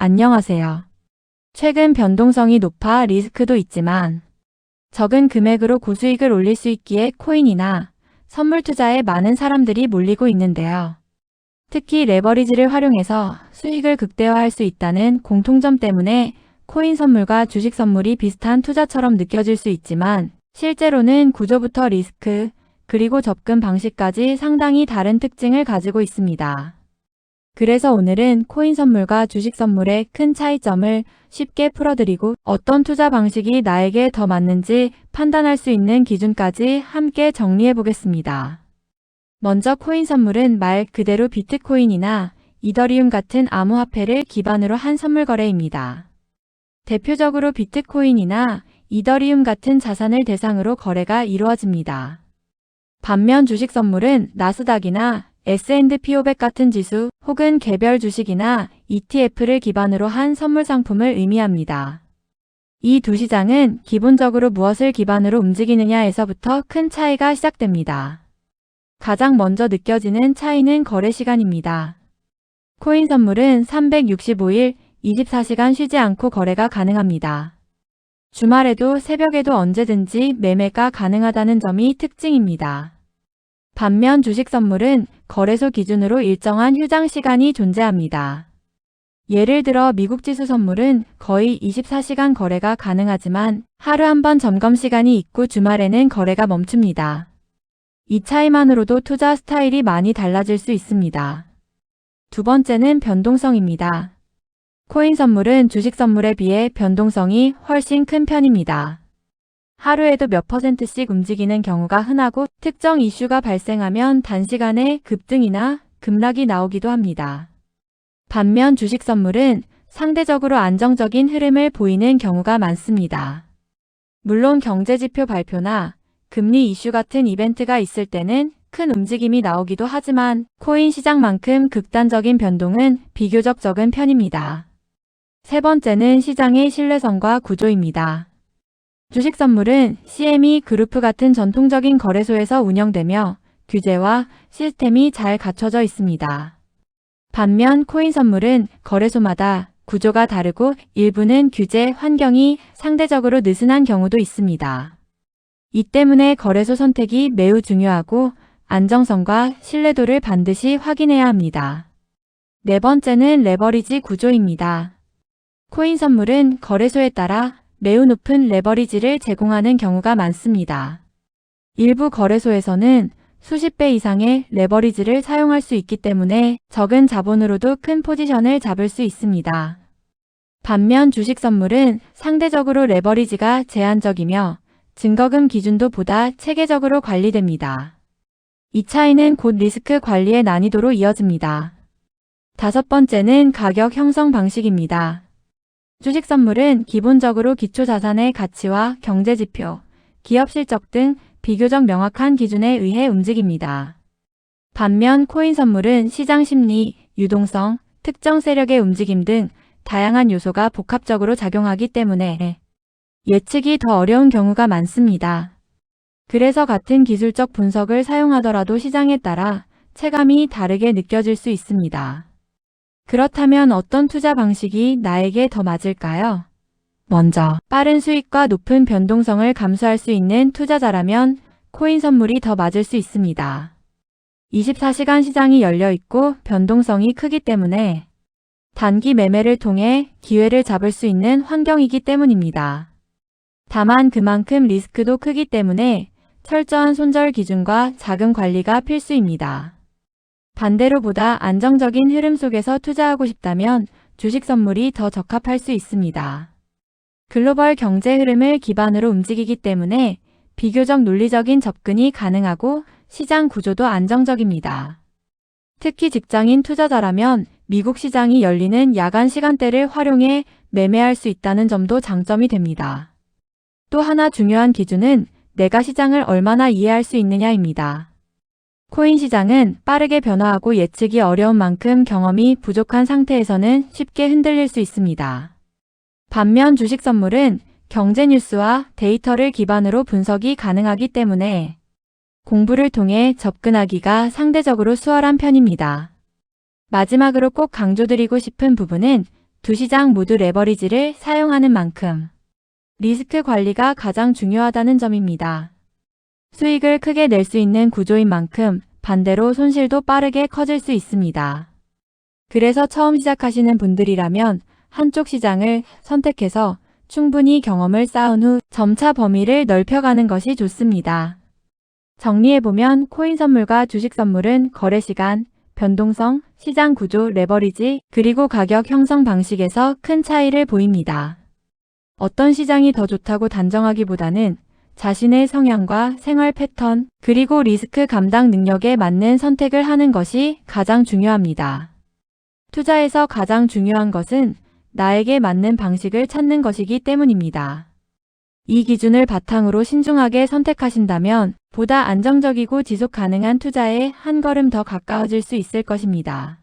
안녕하세요. 최근 변동성이 높아 리스크도 있지만 적은 금액으로 고수익을 올릴 수 있기에 코인이나 선물 투자에 많은 사람들이 몰리고 있는데요. 특히 레버리지를 활용해서 수익을 극대화할 수 있다는 공통점 때문에 코인 선물과 주식 선물이 비슷한 투자처럼 느껴질 수 있지만 실제로는 구조부터 리스크, 그리고 접근 방식까지 상당히 다른 특징을 가지고 있습니다. 그래서 오늘은 코인 선물과 주식 선물의 큰 차이점을 쉽게 풀어드리고 어떤 투자 방식이 나에게 더 맞는지 판단할 수 있는 기준까지 함께 정리해 보겠습니다. 먼저 코인 선물은 말 그대로 비트코인이나 이더리움 같은 암호화폐를 기반으로 한 선물 거래입니다. 대표적으로 비트코인이나 이더리움 같은 자산을 대상으로 거래가 이루어집니다. 반면 주식 선물은 나스닥이나 S&P 500 같은 지수 혹은 개별 주식이나 ETF를 기반으로 한 선물 상품을 의미합니다. 이 두 시장은 기본적으로 무엇을 기반으로 움직이느냐에서부터 큰 차이가 시작됩니다. 가장 먼저 느껴지는 차이는 거래 시간입니다. 코인 선물은 365일 24시간 쉬지 않고 거래가 가능합니다. 주말에도 새벽에도 언제든지 매매가 가능하다는 점이 특징입니다. 반면 주식 선물은 거래소 기준으로 일정한 휴장 시간이 존재합니다. 예를 들어 미국 지수 선물은 거의 24시간 거래가 가능하지만 하루 한 번 점검 시간이 있고 주말에는 거래가 멈춥니다. 이 차이만으로도 투자 스타일이 많이 달라질 수 있습니다. 두 번째는 변동성입니다. 코인 선물은 주식 선물에 비해 변동성이 훨씬 큰 편입니다. 하루에도 몇 %씩 움직이는 경우가 흔하고 특정 이슈가 발생하면 단시간에 급등이나 급락이 나오기도 합니다. 반면 주식 선물은 상대적으로 안정적인 흐름을 보이는 경우가 많습니다. 물론 경제지표 발표나 금리 이슈 같은 이벤트가 있을 때는 큰 움직임이 나오기도 하지만 코인 시장만큼 극단적인 변동은 비교적 적은 편입니다. 세 번째는 시장의 신뢰성과 구조입니다. 주식 선물은 CME 그룹 같은 전통적인 거래소에서 운영되며 규제와 시스템이 잘 갖춰져 있습니다. 반면 코인 선물은 거래소마다 구조가 다르고 일부는 규제 환경이 상대적으로 느슨한 경우도 있습니다. 이 때문에 거래소 선택이 매우 중요하고 안정성과 신뢰도를 반드시 확인해야 합니다. 네 번째는 레버리지 구조입니다. 코인 선물은 거래소에 따라 매우 높은 레버리지를 제공하는 경우가 많습니다. 일부 거래소에서는 수십 배 이상의 레버리지를 사용할 수 있기 때문에 적은 자본으로도 큰 포지션을 잡을 수 있습니다. 반면 주식 선물은 상대적으로 레버리지가 제한적이며 증거금 기준도 보다 체계적으로 관리됩니다. 이 차이는 곧 리스크 관리의 난이도로 이어집니다. 다섯 번째는 가격 형성 방식입니다. 주식 선물은 기본적으로 기초자산의 가치와 경제지표, 기업 실적 등 비교적 명확한 기준에 의해 움직입니다. 반면 코인 선물은 시장 심리, 유동성, 특정 세력의 움직임 등 다양한 요소가 복합적으로 작용하기 때문에 예측이 더 어려운 경우가 많습니다. 그래서 같은 기술적 분석을 사용하더라도 시장에 따라 체감이 다르게 느껴질 수 있습니다. 그렇다면 어떤 투자 방식이 나에게 더 맞을까요? 먼저, 빠른 수익과 높은 변동성을 감수할 수 있는 투자자라면 코인 선물이 더 맞을 수 있습니다. 24시간 시장이 열려 있고 변동성이 크기 때문에 단기 매매를 통해 기회를 잡을 수 있는 환경이기 때문입니다. 다만 그만큼 리스크도 크기 때문에 철저한 손절 기준과 자금 관리가 필수입니다. 반대로 보다 안정적인 흐름 속에서 투자하고 싶다면 주식 선물이 더 적합할 수 있습니다. 글로벌 경제 흐름을 기반으로 움직이기 때문에 비교적 논리적인 접근이 가능하고 시장 구조도 안정적입니다. 특히 직장인 투자자라면 미국 시장이 열리는 야간 시간대를 활용해 매매할 수 있다는 점도 장점이 됩니다. 또 하나 중요한 기준은 내가 시장을 얼마나 이해할 수 있느냐입니다. 코인 시장은 빠르게 변화하고 예측이 어려운 만큼 경험이 부족한 상태에서는 쉽게 흔들릴 수 있습니다. 반면 주식 선물은 경제 뉴스와 데이터를 기반으로 분석이 가능하기 때문에 공부를 통해 접근하기가 상대적으로 수월한 편입니다. 마지막으로 꼭 강조드리고 싶은 부분은 두 시장 모두 레버리지를 사용하는 만큼 리스크 관리가 가장 중요하다는 점입니다. 수익을 크게 낼 수 있는 구조인 만큼 반대로 손실도 빠르게 커질 수 있습니다. 그래서 처음 시작하시는 분들이라면 한쪽 시장을 선택해서 충분히 경험을 쌓은 후 점차 범위를 넓혀가는 것이 좋습니다. 정리해보면 코인 선물과 주식 선물은 거래 시간, 변동성, 시장 구조, 레버리지, 그리고 가격 형성 방식에서 큰 차이를 보입니다. 어떤 시장이 더 좋다고 단정하기보다는 자신의 성향과 생활 패턴, 그리고 리스크 감당 능력에 맞는 선택을 하는 것이 가장 중요합니다. 투자에서 가장 중요한 것은 나에게 맞는 방식을 찾는 것이기 때문입니다. 이 기준을 바탕으로 신중하게 선택하신다면 보다 안정적이고 지속 가능한 투자에 한 걸음 더 가까워질 수 있을 것입니다.